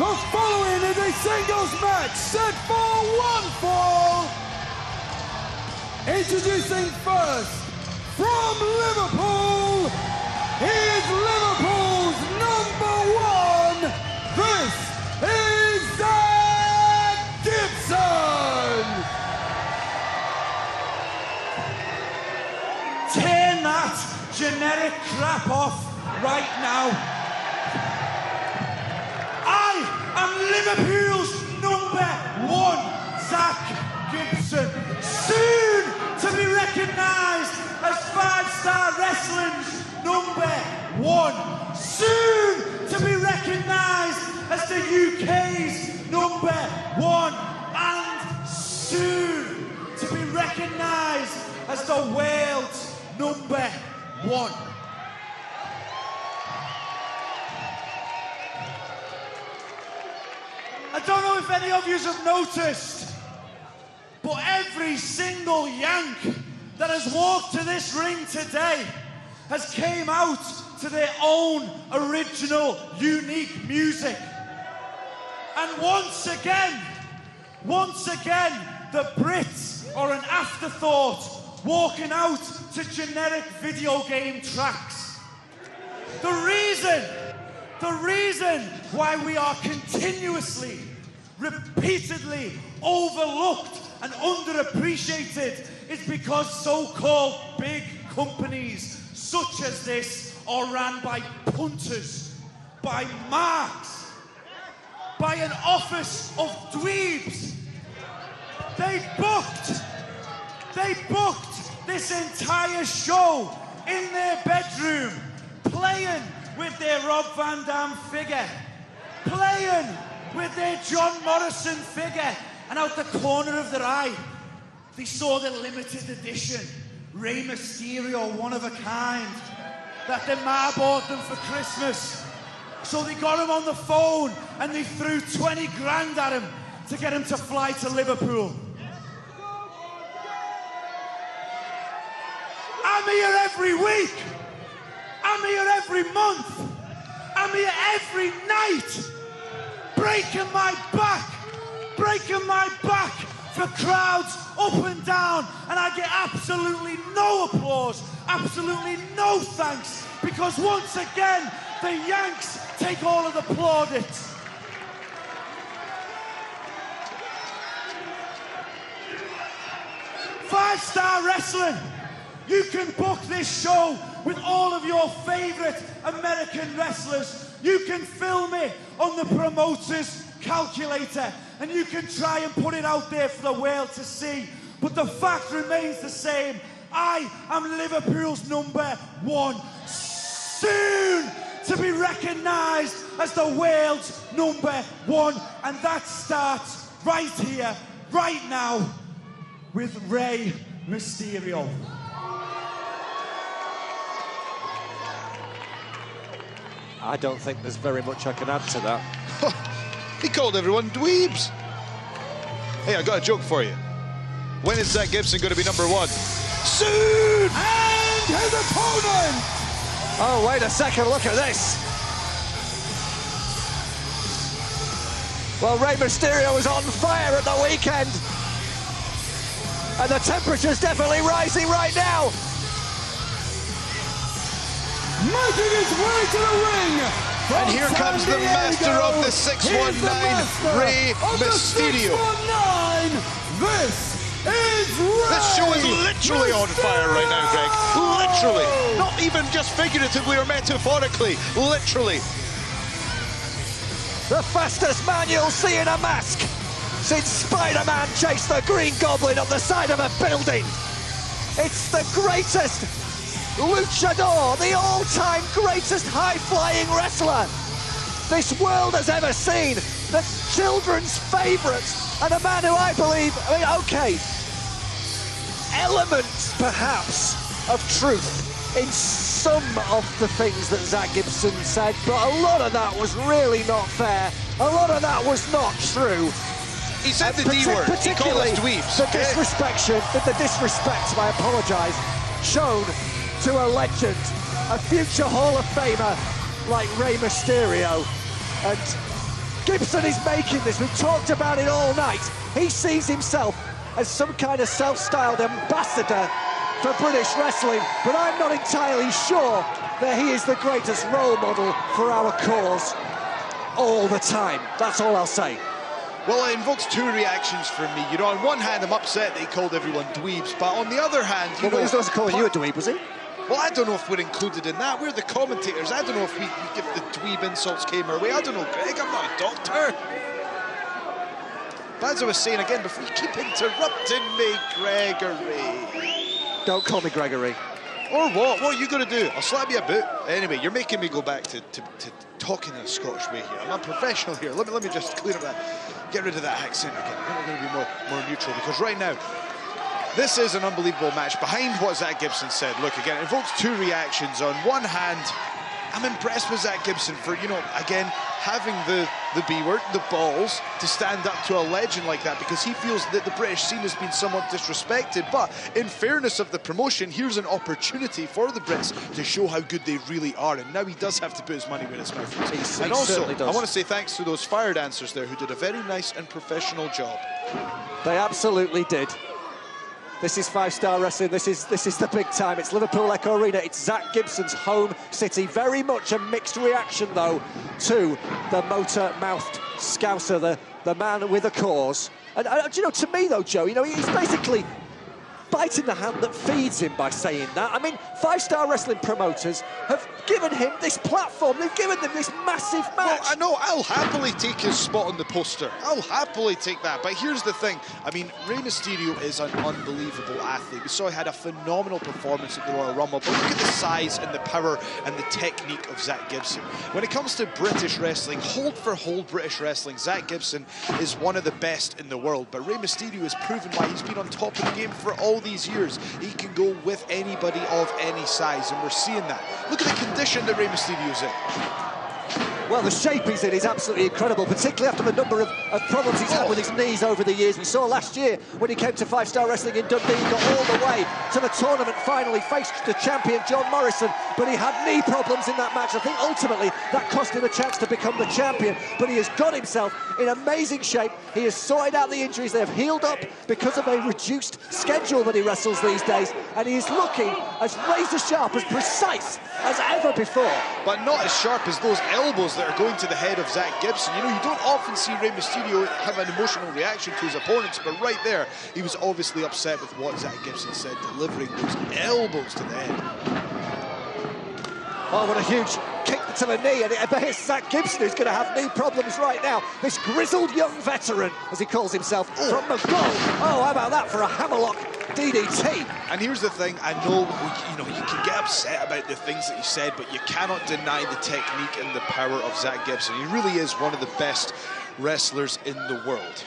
The following is a singles match set for one fall. Introducing first, from Liverpool, he is Liverpool's #1. This is Zack Gibson. Turn that generic crap off right now. I am Liverpool's #1, Zack Gibson. Soon to be recognised as 5-Star Wrestling's #1. Soon to be recognised as the UK's #1. And soon to be recognised as the world's #1. I don't know if any of you have noticed, but every single Yank that has walked to this ring today has came out to their own original, unique music. And once again, the Brits are an afterthought, walking out to generic video game tracks. The reason why we are continuously, repeatedly overlooked and underappreciated is because so-called big companies such as this are ran by punters, by marks, by an office of dweebs. They booked this entire show in their bedroom, playing with their Rob Van Dam figure, playing with their John Morrison figure, and out the corner of their eye, they saw the limited edition Rey Mysterio, one of a kind, that their ma bought them for Christmas. So they got him on the phone and they threw 20 grand at him to get him to fly to Liverpool. I'm here every week. I'm here every month. I'm here every night, breaking my back for crowds up and down, and I get absolutely no applause, absolutely no thanks, because once again, the Yanks take all of the plaudits. Five-Star Wrestling. You can book this show with all of your favourite American wrestlers. You can film it on the promoter's calculator, and you can try and put it out there for the world to see. But the fact remains the same. I am Liverpool's #1. Soon to be recognised as the world's #1. And that starts right here, right now, with Rey Mysterio. I don't think there's very much I can add to that. He called everyone dweebs. Hey, I got a joke for you. When is Zack Gibson going to be #1? Soon! And his opponent! Oh, wait a second, look at this. Well, Rey Mysterio was on fire at the weekend. And the temperature's definitely rising right now. Making his way to the ring. And here comes the master of the 619, Rey Mysterio. This is Rey. This show is literally on fire right now, Greg. Literally. Not even just figuratively or metaphorically. Literally. The fastest man you'll see in a mask since Spider-Man chased the Green Goblin up the side of a building. It's the greatest luchador, the all-time greatest high-flying wrestler this world has ever seen. The children's favourite, and a man who I believe, okay, elements perhaps of truth in some of the things that Zack Gibson said, but a lot of that was really not fair. A lot of that was not true. He said the D word. He called us dweebs. The disrespect, I apologise, shown to a legend, a future Hall of Famer like Rey Mysterio. And Gibson is making this. We've talked about it all night. He sees himself as some kind of self-styled ambassador for British wrestling, but I'm not entirely sure that he is the greatest role model for our cause all the time. That's all I'll say. Well, it invokes two reactions from me. You know, on one hand, I'm upset that he called everyone dweebs, but on the other hand, he was calling you a dweeb, was he? Well, I don't know if we're included in that. We're the commentators. I don't know if we give the dweeb insults came our way. I don't know, Greg. I'm not a doctor. But as I was saying again, before you keep interrupting me, Gregory. Don't call me Gregory. Or what? What are you going to do? I'll slap you a boot. Anyway, you're making me go back to talking in a Scottish way here. I'm a professional here. Let me just clear up that, get rid of that accent again. I'm going to be more neutral, because right now, this is an unbelievable match. Behind what Zack Gibson said, look, again, it evokes two reactions. On one hand, I'm impressed with Zack Gibson for, you know, again, having the B-word, the balls, to stand up to a legend like that, because he feels that the British scene has been somewhat disrespected. But in fairness of the promotion, here's an opportunity for the Brits to show how good they really are. And now he does have to put his money where his mouth is. And also, I want to say thanks to those fire dancers there who did a very nice and professional job. They absolutely did. This is five-star wrestling. This is the big time. It's Liverpool Echo Arena. It's Zack Gibson's home city. Very much a mixed reaction, though, to the motor-mouthed Scouser, the man with a cause. And you know, to me, though, Joe, you know, he's basically biting the hand that feeds him by saying that. I mean, five-star wrestling promoters have given him this platform. They've given him this massive match. Well, I know, I'll happily take his spot on the poster. I'll happily take that. But here's the thing. I mean, Rey Mysterio is an unbelievable athlete. We saw he had a phenomenal performance at the Royal Rumble. But look at the size and the power and the technique of Zack Gibson. When it comes to British wrestling, hold-for-hold British wrestling, Zack Gibson is one of the best in the world. But Rey Mysterio has proven why he's been on top of the game for all these years. He can go with anybody of any size, and we're seeing that. Look at the condition that Rey Mysterio's in. Well, the shape he's in is absolutely incredible, particularly after the number of problems he's had with his knees over the years. We saw last year when he came to five-star wrestling in Dundee, he got all the way to the tournament final. He faced the champion, John Morrison, but he had knee problems in that match. I think ultimately that cost him a chance to become the champion, but he has got himself in amazing shape. He has sorted out the injuries. They have healed up because of a reduced schedule that he wrestles these days, and he is looking as razor-sharp, as precise as ever before. But not as sharp as those elbows that are going to the head of Zack Gibson. You know, you don't often see Rey Mysterio have an emotional reaction to his opponents, but right there, he was obviously upset with what Zack Gibson said, delivering those elbows to the head. Oh, what a huge kick to the knee, and it's Zack Gibson who's going to have knee problems right now. This grizzled young veteran, as he calls himself, from the goal. Oh, how about that for a hammerlock DDT? And here's the thing, I know, you know, you can get upset about the things that he said, but you cannot deny the technique and the power of Zack Gibson. He really is one of the best wrestlers in the world.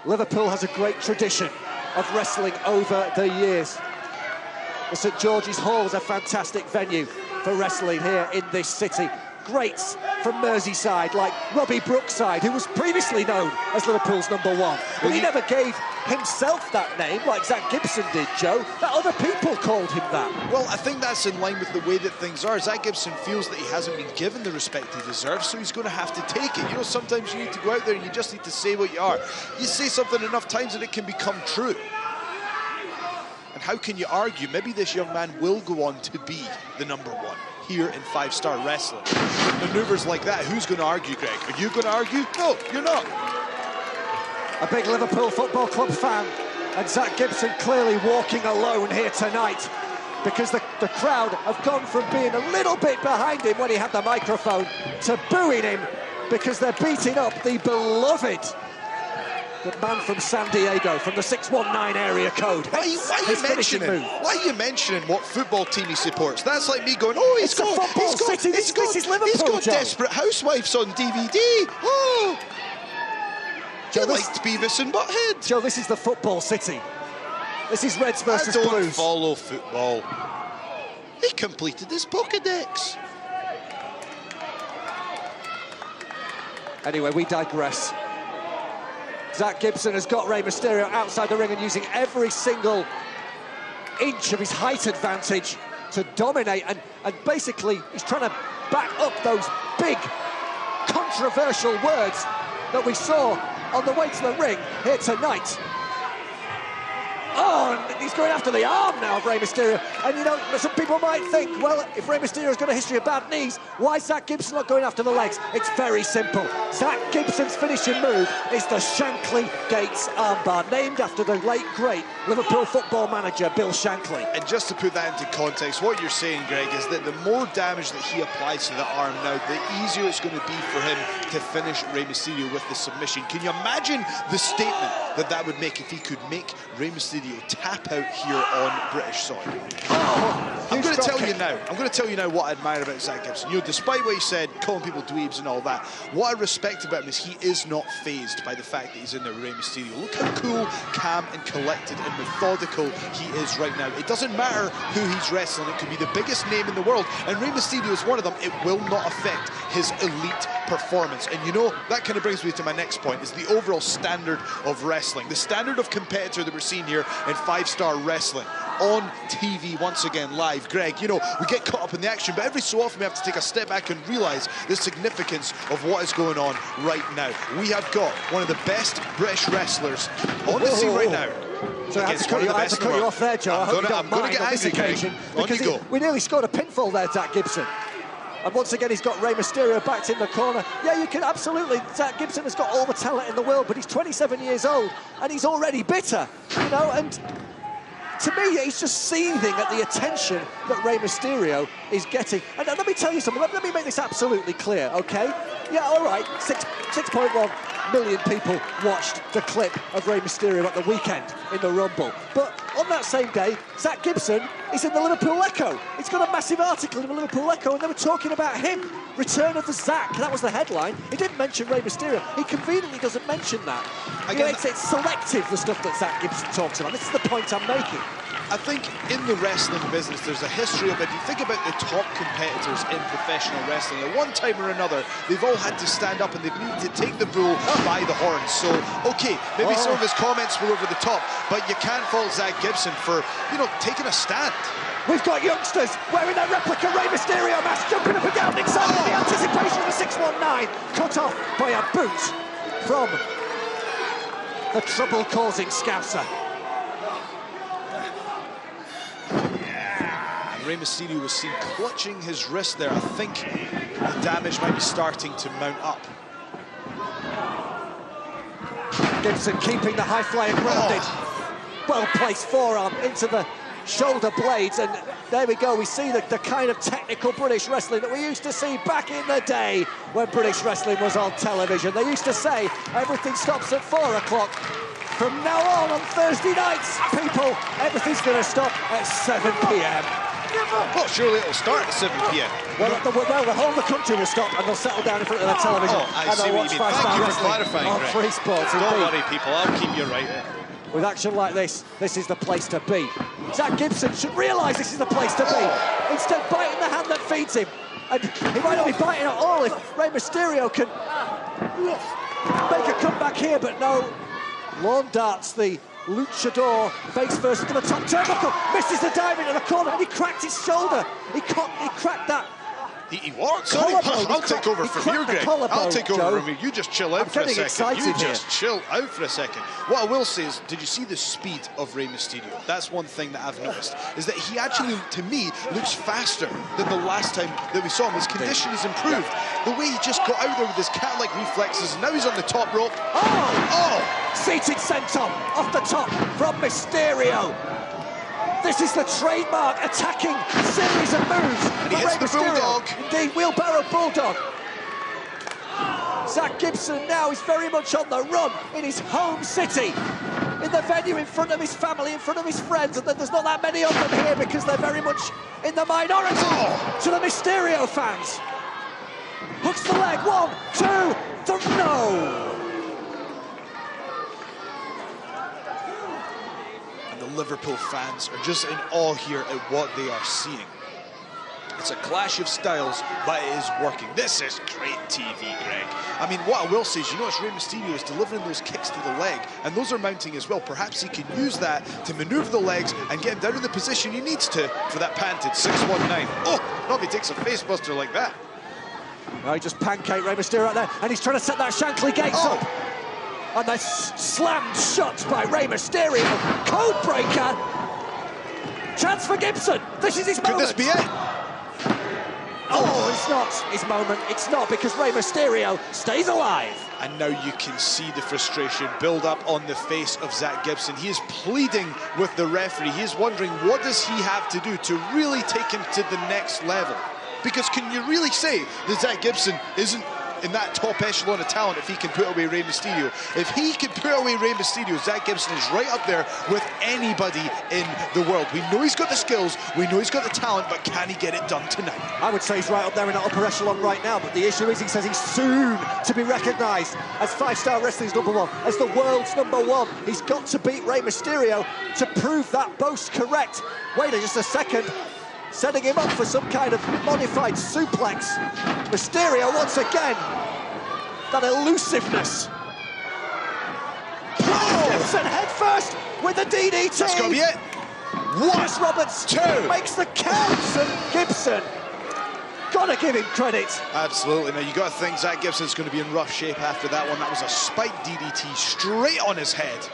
Liverpool has a great tradition of wrestling over the years. The St George's Hall is a fantastic venue for wrestling here in this city. Greats from Merseyside, like Robbie Brookside, who was previously known as Liverpool's #1. But he never gave himself that name like Zack Gibson did, Joe. That other people called him that. Well, I think that's in line with the way that things are. Zack Gibson feels that he hasn't been given the respect he deserves, so he's going to have to take it. You know, sometimes you need to go out there and you just need to say what you are. You say something enough times and it can become true. And how can you argue? Maybe this young man will go on to be the #1 here in five-star wrestling. With maneuvers like that, who's going to argue, Greg? Are you going to argue? No, you're not. A big Liverpool Football Club fan, and Zack Gibson clearly walking alone here tonight, because the crowd have gone from being a little bit behind him when he had the microphone to booing him because they're beating up the beloved man from San Diego, from the 619 area code. Why are you mentioning what football team he supports? That's like me going, oh, he's got Desperate Housewives on DVD. Oh, Joe, liked Beavis and Butthead. Joe, this is the football city. This is Reds versus Blues. I don't follow football. He completed his Pokédex. Anyway, we digress. Zack Gibson has got Rey Mysterio outside the ring and using every single inch of his height advantage to dominate, and basically he's trying to back up those big controversial words that we saw on the way to the ring here tonight. Oh, and he's going after the arm now of Rey Mysterio. And, you know, some people might think, well, if Rey Mysterio's got a history of bad knees, why is Zack Gibson not going after the legs? It's very simple. Zack Gibson's finishing move is the Shankly Gates armbar, named after the late, great Liverpool football manager, Bill Shankly. And just to put that into context, what you're saying, Greg, is that the more damage that he applies to the arm now, the easier it's going to be for him to finish Rey Mysterio with the submission. Can you imagine the statement that would make if he could make Rey Mysterio tap out here on British soil? Oh, I'm going to tell you now what I admire about Zack Gibson. You know, despite what he said, calling people dweebs and all that, what I respect about him is he is not fazed by the fact that he's in there with Rey Mysterio. Look how cool, calm and collected and methodical he is right now. It doesn't matter who he's wrestling. It could be the biggest name in the world, and Rey Mysterio is one of them. It will not affect his elite performance. And you know, that kind of brings me to my next point, is the overall standard of wrestling. The standard of competitor that we're seeing here in 5-star wrestling on TV once again live. Greg, you know, we get caught up in the action, but every so often we have to take a step back and realize the significance of what is going on right now. We have got one of the best British wrestlers on the scene right now. So I had to cut you off there, Joe. I'm going to get angry, Greg. Because we nearly scored a pinfall there, Zack Gibson. And once again, he's got Rey Mysterio backed in the corner. Yeah, you can absolutely. Zack Gibson has got all the talent in the world, but he's 27 years old and he's already bitter, you know. And to me, he's just seething at the attention that Rey Mysterio is getting. And let me tell you something. Let me make this absolutely clear, okay? Yeah, all right. 6.1 million people watched the clip of Rey Mysterio at the weekend in the Rumble. But on that same day, Zack Gibson is in the Liverpool Echo. He's got a massive article in the Liverpool Echo, and they were talking about him. Return of the Zack. That was the headline. He didn't mention Rey Mysterio. He conveniently doesn't mention that. Again, it's selective, the stuff that Zack Gibson talks about. This is the point I'm making. I think in the wrestling business, there's a history of it. If you think about the top competitors in professional wrestling, at one time or another, they've all had to stand up and they've needed to take the bull by the horns. So, okay, maybe some of his comments were over the top, but you can't fault Zack Gibson for, you know, taking a stand. We've got youngsters wearing their replica Rey Mysterio mask, jumping up and down, excited the anticipation of the 619, cut off by a boot from the trouble-causing Scouser. Rey Mysterio was seen clutching his wrist there. I think the damage might be starting to mount up. Gibson keeping the high flyer grounded. Well-placed forearm into the shoulder blades, and there we go. We see the kind of technical British wrestling that we used to see back in the day when British wrestling was on television. They used to say everything stops at 4 o'clock. From now on Thursday nights, people, everything's going to stop at 7 p.m. Well, surely it'll start at 7 p.m. Well, the whole of the country will stop and they'll settle down in front of the television. I see what you mean. Thank you for clarifying, on FreeSports. Don't worry, people. I'll keep you right. With action like this is the place to be. Zack Gibson should realise this is the place to be. Instead, biting the hand that feeds him. And he might not be biting at all if Rey Mysterio can make a comeback here, but no. Lawn darts the luchador face first into the top turnbuckle, misses the dive into the corner, and he cracked his shoulder. He cracked that. He what? Sorry, I'll take over from you, Greg. I'll take over from you. You just chill out for a second. You just chill out for a second. What I will say is, did you see the speed of Rey Mysterio? That's one thing that I've noticed, is that he actually, to me, looks faster than the last time that we saw him. His condition has improved. The way he just got out there with his cat-like reflexes, and now he's on the top rope. Seated senton off the top from Mysterio. This is the trademark attacking series of moves. And he hits the bulldog. Indeed, wheelbarrow bulldog. Zack Gibson now is very much on the run in his home city, in the venue, in front of his family, in front of his friends, and there's not that many of them here because they're very much in the minority to the Mysterio fans. Hooks the leg, 1, 2, 3, no! Liverpool fans are just in awe here at what they are seeing. It's a clash of styles, but it is working. This is great TV, Greg. I mean, what I will say is, you notice Rey Mysterio is delivering those kicks to the leg, and those are mounting as well. Perhaps he can use that to maneuver the legs and get him down in the position he needs to for that patented 619. Oh, not if he takes a face buster like that. No, he just pancaked Rey Mysterio right there, and he's trying to set that Shankly Gates up. And they're slammed shut by Rey Mysterio. Code breaker. Chance for Gibson. This is his moment. Could this be it? Oh, it's not his moment. It's not, because Rey Mysterio stays alive. And now you can see the frustration build up on the face of Zack Gibson. He is pleading with the referee. He is wondering, what does he have to do to really take him to the next level? Because can you really say that Zack Gibson isn't in that top echelon of talent if he can put away Rey Mysterio? If he can put away Rey Mysterio, Zack Gibson is right up there with anybody in the world. We know he's got the skills, we know he's got the talent, but can he get it done tonight? I would say he's right up there in the upper echelon right now, but the issue is he says he's soon to be recognised as 5-star wrestling's #1, as the world's #1. He's got to beat Rey Mysterio to prove that boast correct. Wait just a second. Setting him up for some kind of modified suplex. Mysterio once again. That elusiveness. Oh! Gibson head first with the DDT. That's got to be it. Chris Roberts makes the counts, and Gibson. Gotta give him credit. Absolutely. Now you got to think Zack Gibson's going to be in rough shape after that one. That was a spiked DDT straight on his head.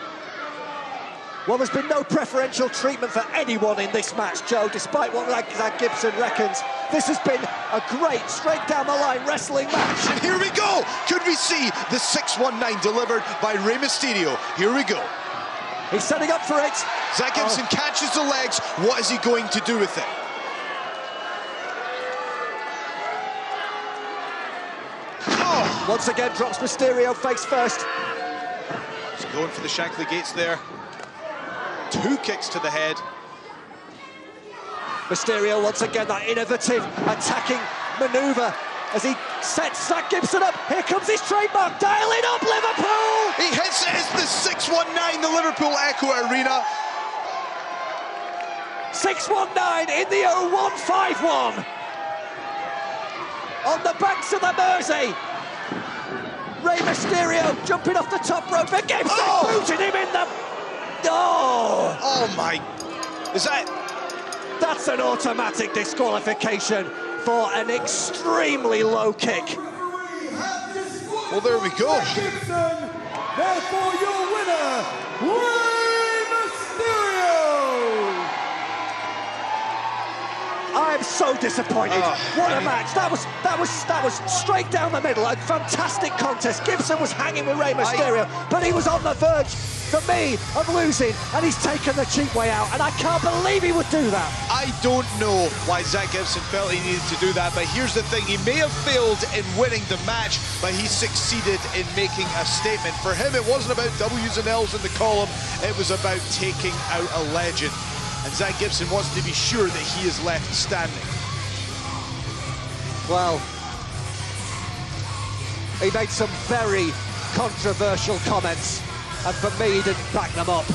Well, there's been no preferential treatment for anyone in this match, Joe, despite what Zack Gibson reckons. This has been a great, straight-down-the-line wrestling match. And here we go! Could we see the 619 delivered by Rey Mysterio? Here we go. He's setting up for it. Zack Gibson catches the legs. What is he going to do with it? Oh! Once again, drops Mysterio face first. He's going for the Shankly Gates there. 2 kicks to the head. Mysterio once again, that innovative attacking maneuver as he sets Zack Gibson up. Here comes his trademark, dialing up Liverpool! He hits it as the 619, the Liverpool Echo Arena. 619 in the 0151. On the banks of the Mersey. Rey Mysterio jumping off the top rope for Gibson, booting him in the... Oh! Oh my... Is that... That's an automatic disqualification for an extremely low kick. Well, there we go. Gibson, therefore your winner, Rey Mysterio! I'm so disappointed. What a match. That was straight down the middle. A fantastic contest. Gibson was hanging with Rey Mysterio, but he was on the verge, for me, of losing, and he's taken the cheap way out, and I can't believe he would do that. I don't know why Zack Gibson felt he needed to do that, but here's the thing. He may have failed in winning the match, but he succeeded in making a statement. For him, it wasn't about W's and L's in the column. It was about taking out a legend. And Zack Gibson wants to be sure that he is left standing. Well, he made some very controversial comments, and for me, he didn't back them up.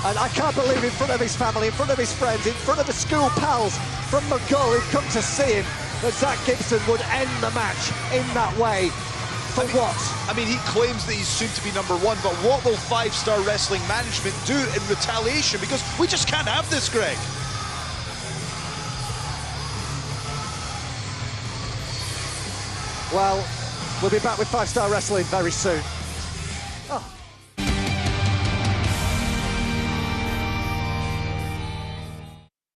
And I can't believe in front of his family, in front of his friends, in front of the school pals from McGull who've come to see him, that Zack Gibson would end the match in that way. For what? I mean, he claims that he's soon to be #1, but what will 5-Star Wrestling management do in retaliation? Because we just can't have this, Greg. Well, we'll be back with 5-Star Wrestling very soon. Oh.